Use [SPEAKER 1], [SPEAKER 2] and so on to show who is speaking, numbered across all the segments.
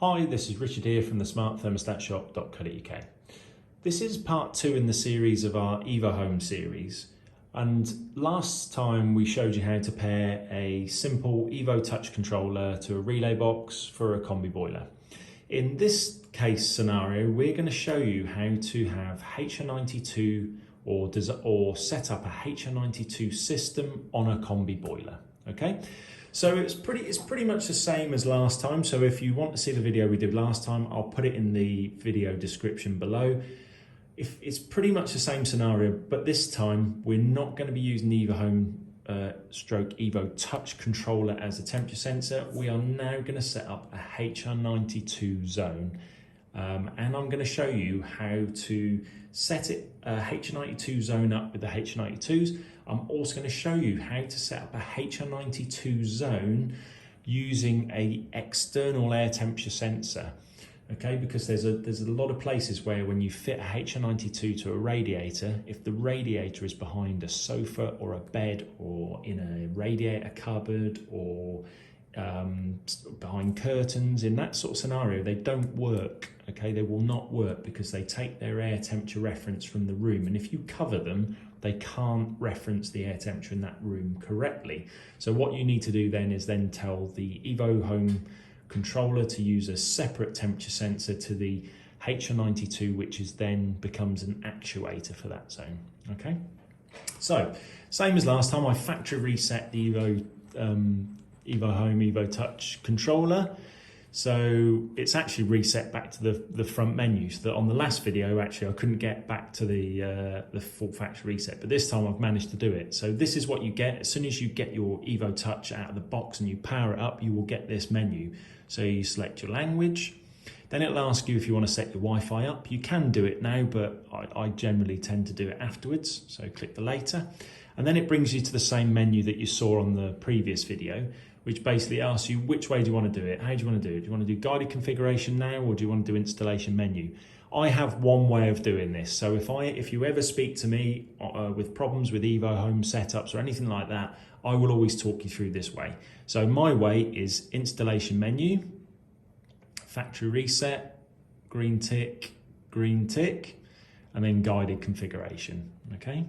[SPEAKER 1] Hi, this is Richard here from the smartthermostatshop.co.uk. This is part 2 in the series of our Evohome series, and last time we showed you how to pair a simple Evo touch controller to a relay box for a combi boiler. In this case scenario, we're going to show you how to have HR92 or set up a HR92 system on a combi boiler. Okay, so it's pretty much the same as last time. So if you want to see the video we did last time, I'll put it in the video description below. It's pretty much the same scenario, but this time we're not going to be using the Evohome stroke Evo touch controller as a temperature sensor. We are now going to set up a HR92 zone, and I'm going to show you how to set a HR92 zone up with the HR92s. I'm also going to show you how to set up a HR92 zone using an external air temperature sensor. Okay, because there's a lot of places where when you fit a HR92 to a radiator, if the radiator is behind a sofa or a bed or in a radiator cupboard or behind curtains, in that sort of scenario, they don't work. Okay, they will not work because they take their air temperature reference from the room, and if you cover them, they can't reference the air temperature in that room correctly. So what you need to do then is tell the Evohome controller to use a separate temperature sensor to the HR92, which is then becomes an actuator for that zone. Okay, so same as last time, I factory reset the Evohome Evo Touch controller. So it's actually reset back to the front menu. So that on the last video, actually, I couldn't get back to the full factory reset, but this time I've managed to do it. So this is what you get. As soon as you get your Evo Touch out of the box and you power it up, you will get this menu. So you select your language, then it'll ask you if you want to set your Wi-Fi up. You can do it now, but I generally tend to do it afterwards. So click the later, and then it brings you to the same menu that you saw on the previous video, which basically asks you which way do you want to do it. How do you want to do it? Do you want to do guided configuration now, or do you want to do installation menu? I have one way of doing this. So if you ever speak to me with problems with Evohome setups or anything like that, I will always talk you through this way. So my way is installation menu, factory reset, green tick, and then guided configuration. Okay.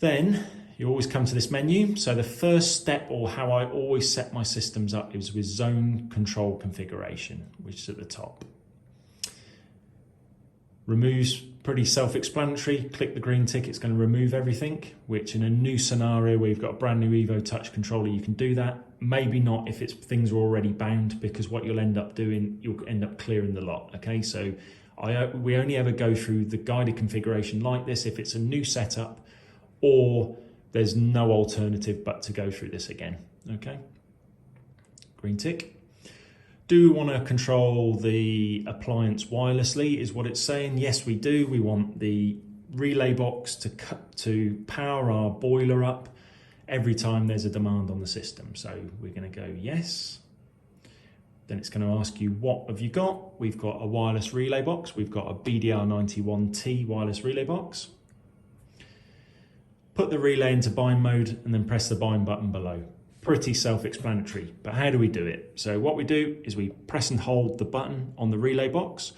[SPEAKER 1] Then you always come to this menu. So the first step, or how I always set my systems up, is with zone control configuration, which is at the top. Removes, pretty self-explanatory. Click the green tick, it's going to remove everything, which in a new scenario where you've got a brand new Evo Touch controller, you can do that. Maybe not if things are already bound, because what you'll end up doing, you'll end up clearing the lot. Okay, so we only ever go through the guided configuration like this if it's a new setup, or there's no alternative but to go through this again. Okay, green tick. Do we want to control the appliance wirelessly is what it's saying. Yes, we do. We want the relay box to power our boiler up every time there's a demand on the system. So we're going to go yes. Then it's going to ask you, what have you got? We've got a wireless relay box. We've got a BDR91T wireless relay box. Put the relay into bind mode and then press the bind button below. Pretty self-explanatory, but how do we do it? So what we do is we press and hold the button on the relay box.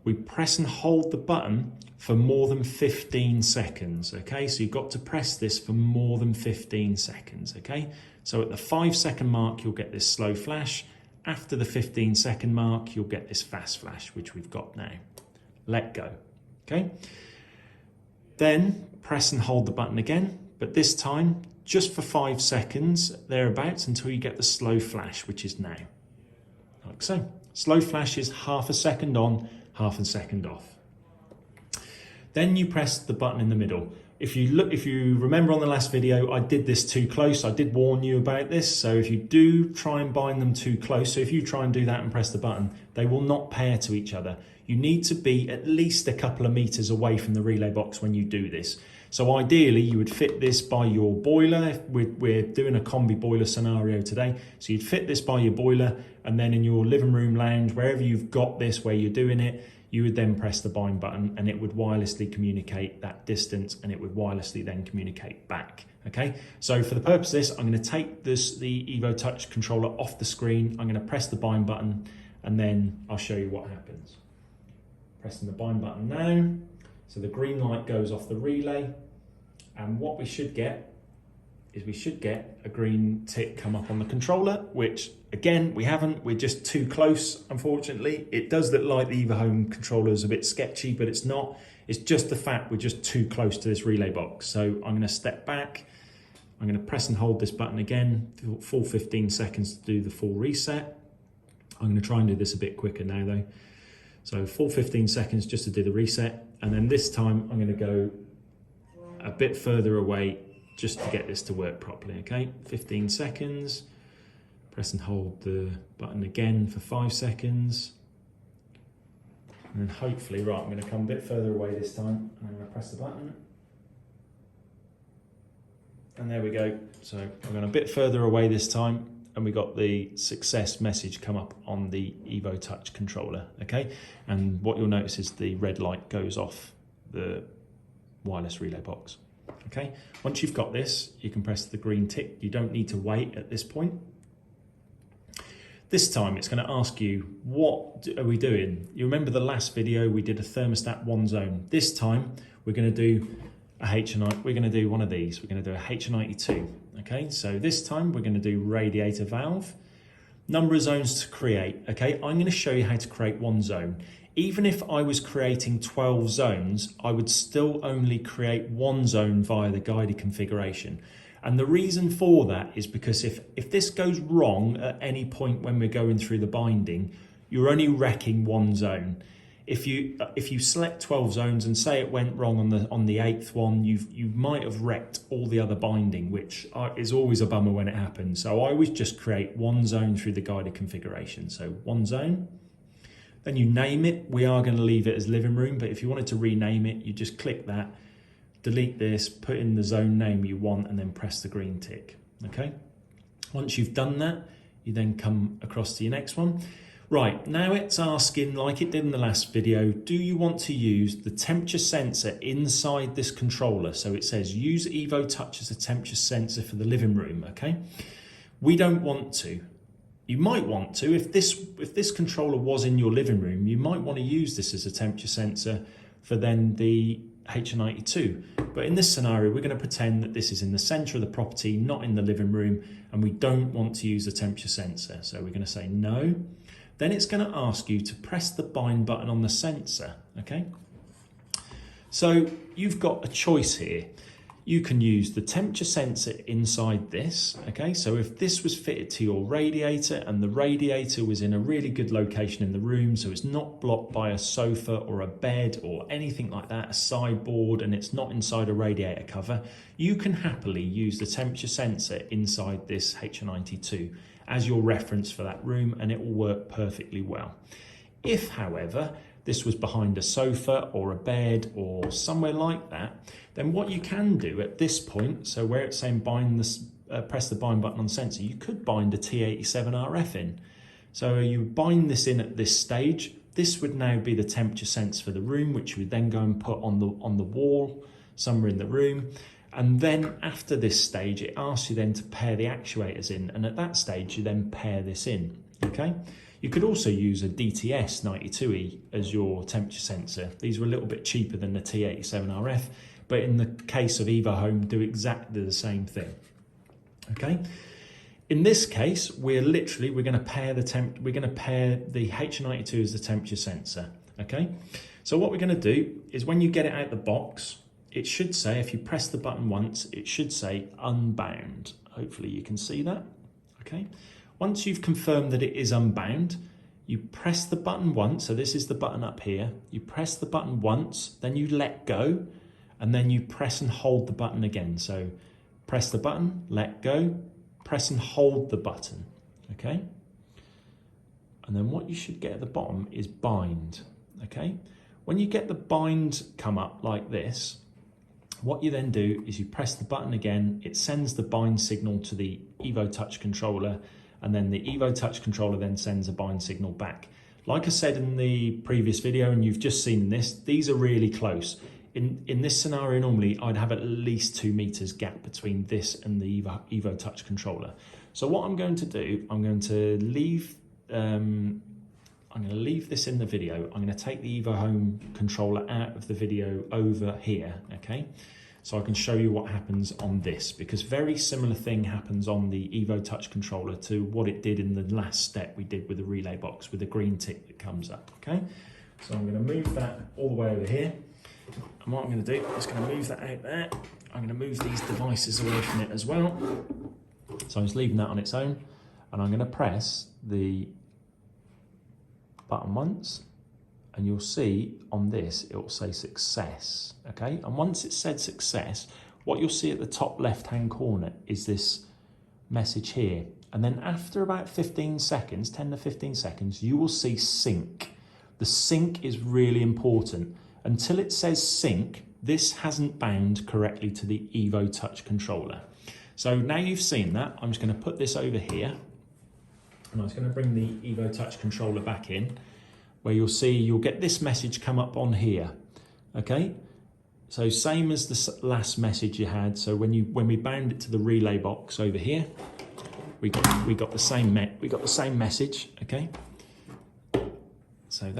[SPEAKER 1] We press and hold the button for more than 15 seconds, okay? So you've got to press this for more than 15 seconds, okay? So at the 5-second mark, you'll get this slow flash. After the 15-second mark, you'll get this fast flash, which we've got now. Let go, okay? Then press and hold the button again, but this time just for 5 seconds thereabouts until you get the slow flash, which is now, like so. Slow flash is half a second on, half a second off. Then you press the button in the middle. If you remember on the last video, I did this too close. I did warn you about this. So if you do try and bind them too close, so if you try and do that and press the button, they will not pair to each other. You need to be at least a couple of meters away from the relay box when you do this. So ideally you would fit this by your boiler. We're doing a combi boiler scenario today. So you'd fit this by your boiler, and then in your living room, lounge, wherever you've got this, where you're doing it, you would then press the bind button and it would wirelessly communicate that distance, and it would wirelessly then communicate back. Okay, so for the purpose of this, I'm going to take the Evo Touch controller off the screen. I'm going to press the bind button and then I'll show you what happens. Pressing the bind button now. So the green light goes off the relay, and what we should get is a green tick come up on the controller, which again, we haven't, we're just too close, unfortunately. It does look like the Evohome controller is a bit sketchy, but it's not. It's just the fact we're just too close to this relay box. So I'm gonna step back, I'm gonna press and hold this button again, full 15 seconds to do the full reset. I'm gonna try and do this a bit quicker now though. So full 15 seconds just to do the reset. And then this time I'm gonna go a bit further away just to get this to work properly, okay? 15 seconds, press and hold the button again for 5 seconds. And then hopefully, right, I'm gonna come a bit further away this time, and I'm gonna press the button. And there we go. So I'm going a bit further away this time, and we got the success message come up on the Evo Touch controller, okay? And what you'll notice is the red light goes off the wireless relay box. Okay, once you've got this, you can press the green tick. You don't need to wait at this point. This time it's going to ask you, what are we doing? You remember the last video we did a thermostat one zone. This time we're going to do we're going to do one of these. We're going to do a HR92. Okay, so this time we're going to do radiator valve. Number of zones to create. Okay, I'm going to show you how to create one zone. Even if I was creating 12 zones, I would still only create one zone via the guided configuration. And the reason for that is because if this goes wrong at any point when we're going through the binding, you're only wrecking one zone. If you select 12 zones and say it went wrong on the 8th one, you might have wrecked all the other binding, which is always a bummer when it happens. So I always just create one zone through the guided configuration. So one zone. Then you name it. We are going to leave it as living room, but if you wanted to rename it, you just click that, delete this, put in the zone name you want, and then press the green tick. Okay. Once you've done that, you then come across to your next one. Right, now it's asking, like it did in the last video, do you want to use the temperature sensor inside this controller? So it says use Evo Touch as a temperature sensor for the living room. Okay. We don't want to. You might want to, if this controller was in your living room, you might want to use this as a temperature sensor for then the HR92. But in this scenario, we're going to pretend that this is in the center of the property, not in the living room, and we don't want to use a temperature sensor. So we're going to say no. Then it's going to ask you to press the bind button on the sensor, okay? So you've got a choice here. You can use the temperature sensor inside this, okay? So if this was fitted to your radiator and the radiator was in a really good location in the room, so it's not blocked by a sofa or a bed or anything like that, a sideboard, and it's not inside a radiator cover, you can happily use the temperature sensor inside this HR92 as your reference for that room, and it will work perfectly well. If, however, this was behind a sofa or a bed or somewhere like that, then what you can do at this point, so where it's saying press the bind button on the sensor, you could bind a T87RF in. So you bind this in at this stage. This would now be the temperature sensor for the room, which you would then go and put on the wall somewhere in the room. And then after this stage, it asks you then to pair the actuators in. And at that stage, you then pair this in, okay? You could also use a DTS 92E as your temperature sensor. These were a little bit cheaper than the T87RF, but in the case of Evohome, do exactly the same thing, okay? In this case, we're going to pair the HR92 as the temperature sensor, okay? So what we're going to do is when you get it out the box, it should say, if you press the button once, it should say unbound. Hopefully you can see that, okay? Once you've confirmed that it is unbound, you press the button once, so this is the button up here. You press the button once, then you let go, and then you press and hold the button again. So press the button, let go, press and hold the button, okay? And then what you should get at the bottom is bind, okay? When you get the bind come up like this, what you then do is you press the button again, it sends the bind signal to the Evo Touch controller, and then the Evo Touch controller then sends a bind signal back. Like I said in the previous video, and you've just seen this, these are really close. In this scenario, normally I'd have at least 2 meters gap between this and the Evo Touch controller. So what I'm going to do, I'm going to leave this in the video. I'm going to take the Evohome controller out of the video over here, okay? So I can show you what happens on this, because very similar thing happens on the Evo Touch controller to what it did in the last step we did with the relay box with the green tick that comes up, okay? So I'm going to move that all the way over here. And what I'm going to do is going to move that out there. I'm going to move these devices away from it as well. So I'm just leaving that on its own, and I'm going to press the button once, and you'll see on this it will say success, okay? And once it said success, what you'll see at the top left hand corner is this message here, and then after about 15 seconds, 10 to 15 seconds, you will see sync. The sync is really important. Until it says sync, this hasn't bound correctly to the Evo Touch controller. So now you've seen that, I'm just going to put this over here, and I'm just going to bring the Evo Touch controller back in, where you'll get this message come up on here, okay? So same as the last message you had. So when we bound it to the relay box over here, we got the same message, okay? So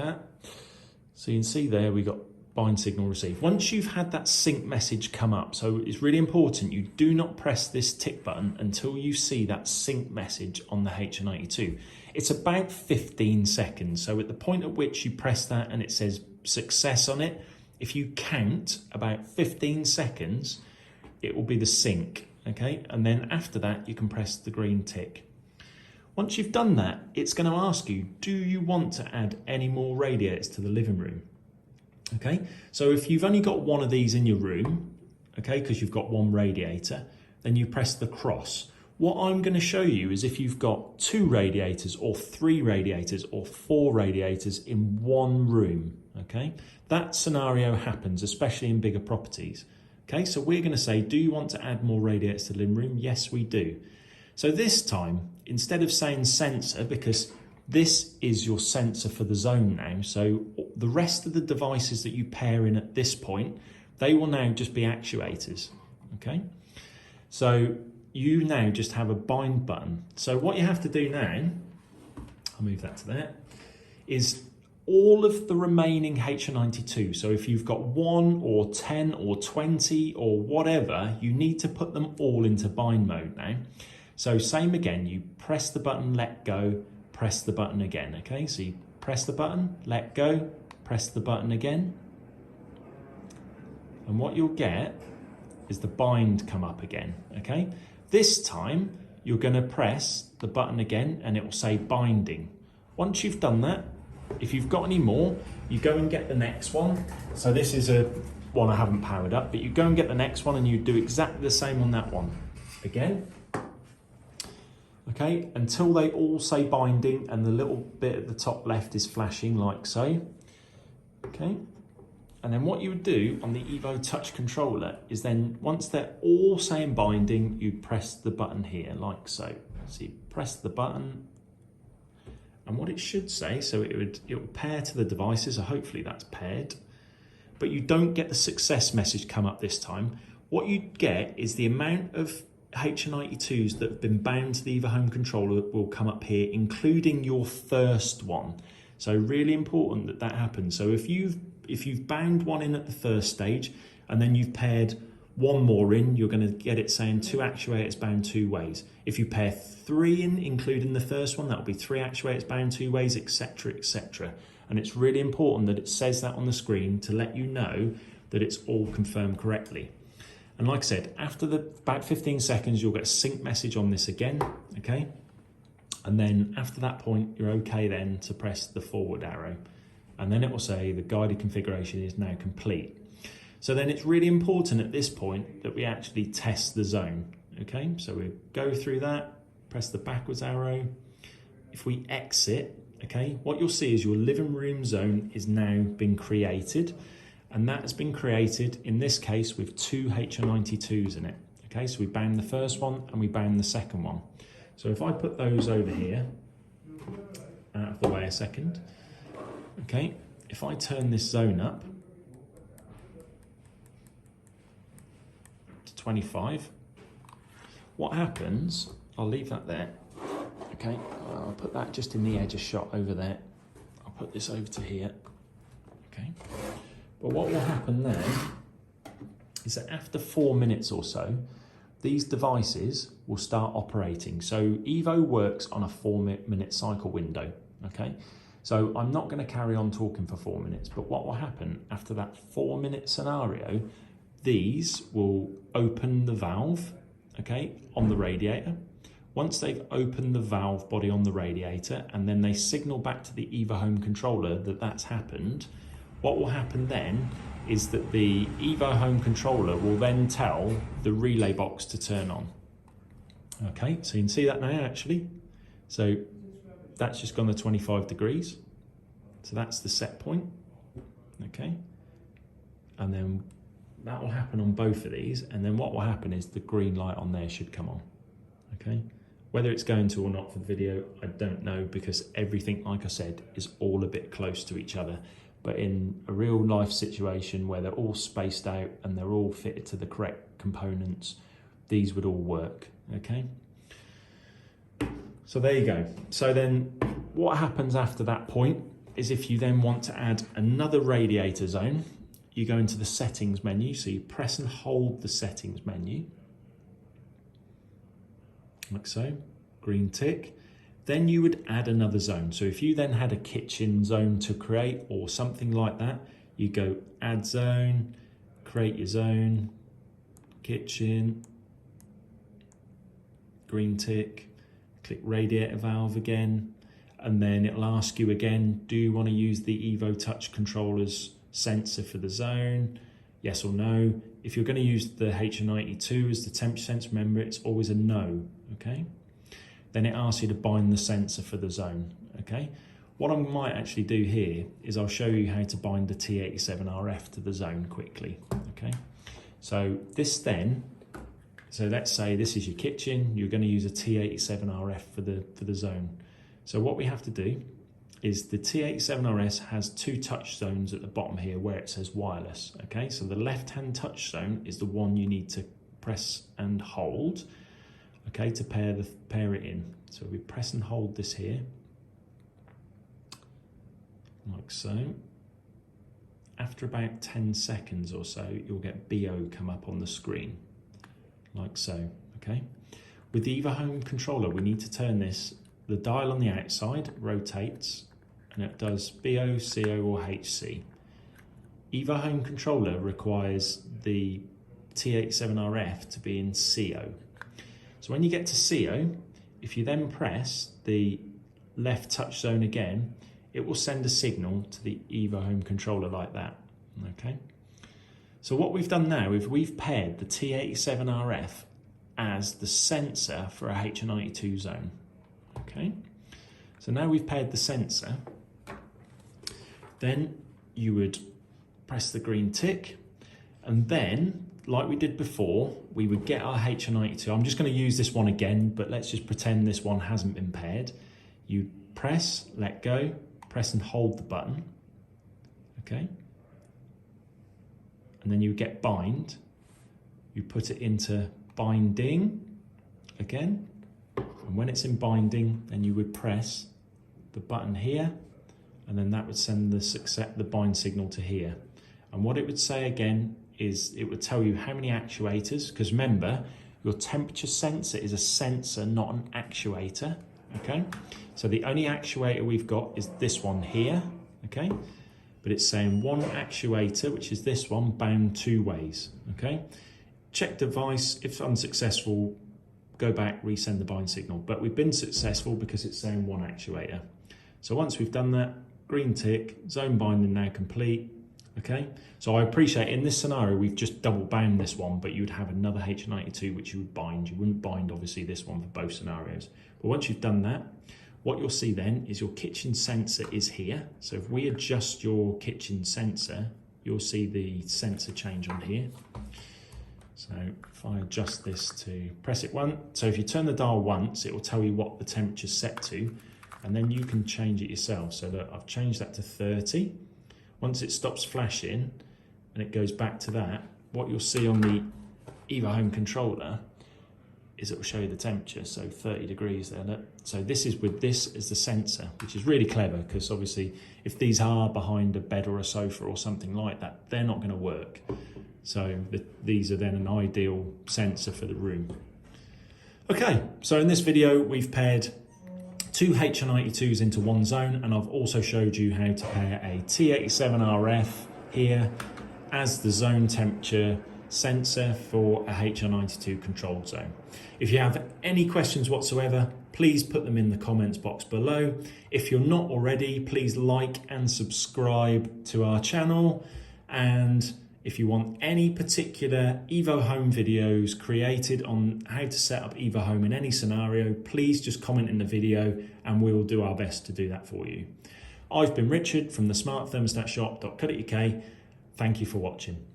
[SPEAKER 1] you can see there we got bind signal received. Once you've had that sync message come up, so it's really important you do not press this tick button until you see that sync message on the HR92. It's about 15 seconds. So at the point at which you press that and it says success on it, if you count about 15 seconds, it will be the sync, okay? And then after that, you can press the green tick. Once you've done that, it's going to ask you, do you want to add any more radiators to the living room? Okay, so if you've only got one of these in your room, okay, because you've got one radiator, then you press the cross. What I'm going to show you is if you've got 2 radiators or 3 radiators or 4 radiators in one room, okay, that scenario happens, especially in bigger properties. Okay, so we're going to say, do you want to add more radiators to the living room? Yes, we do. So this time, instead of saying sensor, because this is your sensor for the zone now, so the rest of the devices that you pair in at this point, they will now just be actuators, okay? So you now just have a bind button. So what you have to do now, I'll move that to there, is all of the remaining HR92, so if you've got 1 or 10 or 20 or whatever, you need to put them all into bind mode now. So same again, you press the button, let go, press the button again, okay? So you press the button, let go, press the button again. And what you'll get is the bind come up again, okay? This time, you're gonna press the button again and it will say binding. Once you've done that, if you've got any more, you go and get the next one. So this is one I haven't powered up, but you go and get the next one and you do exactly the same on that one. Again. Okay, until they all say binding and the little bit at the top left is flashing like so. Okay, and then what you would do on the Evo Touch controller is then once they're all saying binding, you press the button here like so. So you press the button, and what it should say, so it will pair to the devices, so hopefully that's paired, but you don't get the success message come up this time. What you get is the amount of HR92s that have been bound to the Evohome controller will come up here, including your first one. So really important that that happens. So if you've bound one in at the first stage and then you've paired one more in, you're going to get it saying 2 actuators bound 2 ways. If you pair 3 in, including the first one, that will be 3 actuators bound 2 ways, etc., etc. And it's really important that it says that on the screen to let you know that it's all confirmed correctly. And like I said, after about 15 seconds, you'll get a sync message on this again, okay? And then after that point, you're okay then to press the forward arrow. And then it will say the guided configuration is now complete. So then it's really important at this point that we actually test the zone, okay? So we go through that, press the backwards arrow. If we exit, okay, what you'll see is your living room zone is now been created. And that has been created, in this case, with 2 HR92s in it. Okay, so we bound the first one and we bound the second one. So if I put those over here, out of the way a second, Okay, if I turn this zone up to 25, what happens, I'll leave that there. Okay, I'll put that just in the edge of shot over there. I'll put this over to here. Okay, but what will happen then is that after 4 minutes or so, these devices will start operating. So Evo works on a 4-minute cycle window, okay? So I'm not gonna carry on talking for 4 minutes, but what will happen after that 4-minute scenario, these will open the valve, okay, on the radiator. Once they've opened the valve body on the radiator and then they signal back to the Evohome controller that that's happened, what will happen then is that the Evohome controller will then tell the relay box to turn on. Okay, so you can see that now actually. So that's just gone to 25 degrees. So that's the set point, okay? And then that will happen on both of these. And then what will happen is the green light on there should come on, okay? Whether it's going to or not for the video, I don't know, because everything, like I said, is all a bit close to each other. But in a real life situation where they're all spaced out and they're all fitted to the correct components, these would all work, okay? So there you go. So then what happens after that point is if you then want to add another radiator zone, you go into the settings menu. So you press and hold the settings menu, like so, green tick. Then you would add another zone. So if you then had a kitchen zone to create or something like that, you go add zone, create your zone, kitchen, green tick, click radiator valve again, and then it'll ask you again, do you want to use the Evo Touch controller's sensor for the zone? Yes or no. If you're going to use the HR92 as the temperature sensor, remember it's always a no, okay? Then it asks you to bind the sensor for the zone, okay? What I might actually do here is I'll show you how to bind the T87RF to the zone quickly, okay? So this then, so let's say this is your kitchen, you're going to use a T87RF for the zone. So what we have to do is the T87RS has 2 touch zones at the bottom here where it says wireless, okay? So the left-hand touch zone is the one you need to press and hold, okay, to pair it in. So we press and hold this here, like so. After about 10 seconds or so, you'll get BO come up on the screen, like so, okay? With the Evohome controller, we need to turn this, the dial on the outside rotates, and it does BO, CO, or HC. Evohome controller requires the T87RF to be in CO. So when you get to CO, if you then press the left touch zone again, it will send a signal to the Evohome controller like that, okay? So what we've done now is we've paired the T87RF as the sensor for a HR92 zone, okay? So now we've paired the sensor, then you would press the green tick, and then like we did before, we would get our HR92. I'm just going to use this one again, but let's just pretend this one hasn't been paired. You press, let go, press and hold the button, okay? And then you get bind. You put it into binding again. And when it's in binding, then you would press the button here, and then that would send the bind signal to here. And what it would say again is it would tell you how many actuators, because remember, your temperature sensor is a sensor, not an actuator, okay? So the only actuator we've got is this one here, okay? But it's saying 1 actuator, which is this one, bound 2 ways, okay? Check device, if unsuccessful, go back, resend the bind signal. But we've been successful because it's saying 1 actuator. So once we've done that, green tick, zone binding now complete, okay? So I appreciate in this scenario, we've just double bound this one, but you'd have another HR92 which you would bind. You wouldn't bind obviously this one for both scenarios. But once you've done that, what you'll see then is your kitchen sensor is here. So if we adjust your kitchen sensor, you'll see the sensor change on here. So if I adjust this to press it once, so if you turn the dial once, it will tell you what the temperature's set to. and then you can change it yourself. So that I've changed that to 30. Once it stops flashing and it goes back to that, what you'll see on the Evohome controller is it will show you the temperature, so 30 degrees there. Look. So this is with this as the sensor, which is really clever, because obviously if these are behind a bed or a sofa or something like that, they're not going to work. So these are then an ideal sensor for the room. Okay, so in this video we've paired two HR92s into one zone, and I've also showed you how to pair a T87RF here as the zone temperature sensor for a HR92 controlled zone. If you have any questions whatsoever, please put them in the comments box below. If you're not already, please like and subscribe to our channel. And if you want any particular Evohome videos created on how to set up Evohome in any scenario, please just comment in the video and we will do our best to do that for you. I've been Richard from the smartthermostatshop.co.uk. Thank you for watching.